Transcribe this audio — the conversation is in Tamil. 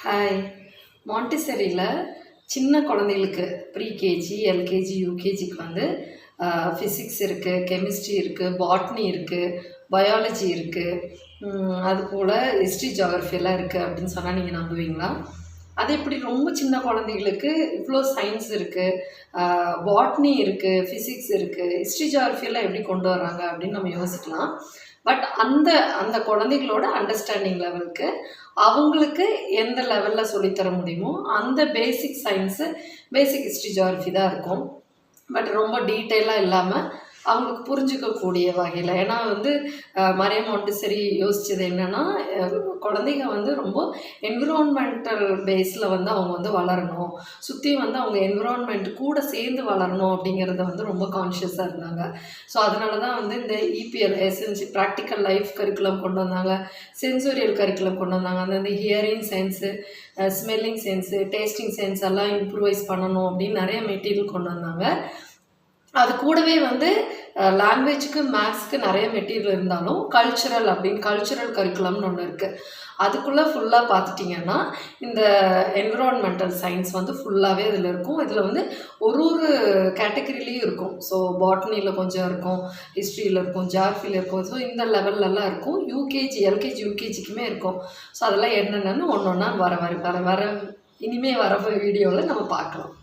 ஹாய். மாண்டிசெரியில் சின்ன குழந்தைகளுக்கு ப்ரீகேஜி, எல்கேஜி, யூகேஜிக்கு வந்து ஃபிசிக்ஸ் இருக்குது, கெமிஸ்ட்ரி இருக்குது, பாட்னி இருக்குது, பயாலஜி இருக்குது, அதுபோல் ஹிஸ்ட்ரி, ஜியாகிரஃபியெல்லாம் இருக்குது அப்படின்னு சொன்னால் நீங்கள் நம்புவீங்களா? அது எப்படி ரொம்ப சின்ன குழந்தைகளுக்கு இவ்வளோ சயின்ஸ் இருக்குது, பாட்னி இருக்குது, ஃபிசிக்ஸ் இருக்குது, ஹிஸ்ட்ரி, ஜியாகிரஃபியெல்லாம் எப்படி கொண்டு வராங்க அப்படின்னு நம்ம யோசிக்கலாம். பட் அந்த அந்த குழந்தைகளோட அண்டர்ஸ்டாண்டிங் லெவலுக்கு அவங்களுக்கு எந்த லெவலில் சொல்லித்தர முடியுமோ அந்த பேசிக் சயின்ஸு, பேசிக் ஹிஸ்ட்ரி, ஜியாகிரஃபி தான் இருக்கும். பட் ரொம்ப டீட்டெயிலாக இல்லாமல் அவங்களுக்கு புரிஞ்சிக்கக்கூடிய வகையில். ஏன்னா வந்து மரியம் மாண்டிசெரி யோசித்தது என்னென்னா, குழந்தைங்க வந்து ரொம்ப என்விரான்மெண்டல் பேஸில் வந்து அவங்க வந்து வளரணும், சுற்றி வந்து அவங்க என்விரான்மெண்ட் கூட சேர்ந்து வளரணும் அப்படிங்கிறத வந்து ரொம்ப கான்ஷியஸாக இருந்தாங்க. ஸோ அதனால தான் வந்து இந்த இபிஎல் ப்ராக்டிக்கல் லைஃப் கரிக்குலம் கொண்டு வந்தாங்க, சென்சோரியல் கரிக்குலம் கொண்டு வந்தாங்க. அந்த hearing sense, smelling sense, tasting sense எல்லாம் இம்ப்ரூவைஸ் பண்ணணும் அப்படின்னு நிறைய மெட்டீரியல் கொண்டு வந்தாங்க. அது கூடவே வந்து லாங்குவேஜுக்கு, மேக்ஸுக்கு நிறைய மெட்டீரியல் இருந்தாலும் கல்ச்சுரல் கரிக்குலம்னு ஒன்று இருக்குது. அதுக்குள்ளே ஃபுல்லாக பார்த்துட்டிங்கன்னா இந்த என்விரான்மெண்டல் சயின்ஸ் வந்து ஃபுல்லாகவே இதில் இருக்கும். இதில் வந்து ஒரு கேட்டகரிலையும் இருக்கும். ஸோ பாட்னியில் கொஞ்சம் இருக்கும், ஹிஸ்ட்ரியில் இருக்கும், ஜியாகிரஃபியில் இருக்கும். ஸோ இந்த லெவல்லலாம் இருக்கும். எல்கேஜி, யூகேஜிக்குமே இருக்கும். ஸோ அதெல்லாம் என்னென்னு ஒன்று ஒன்றா வர இனிமேல் வர வீடியோவில் நம்ம பார்க்கலாம்.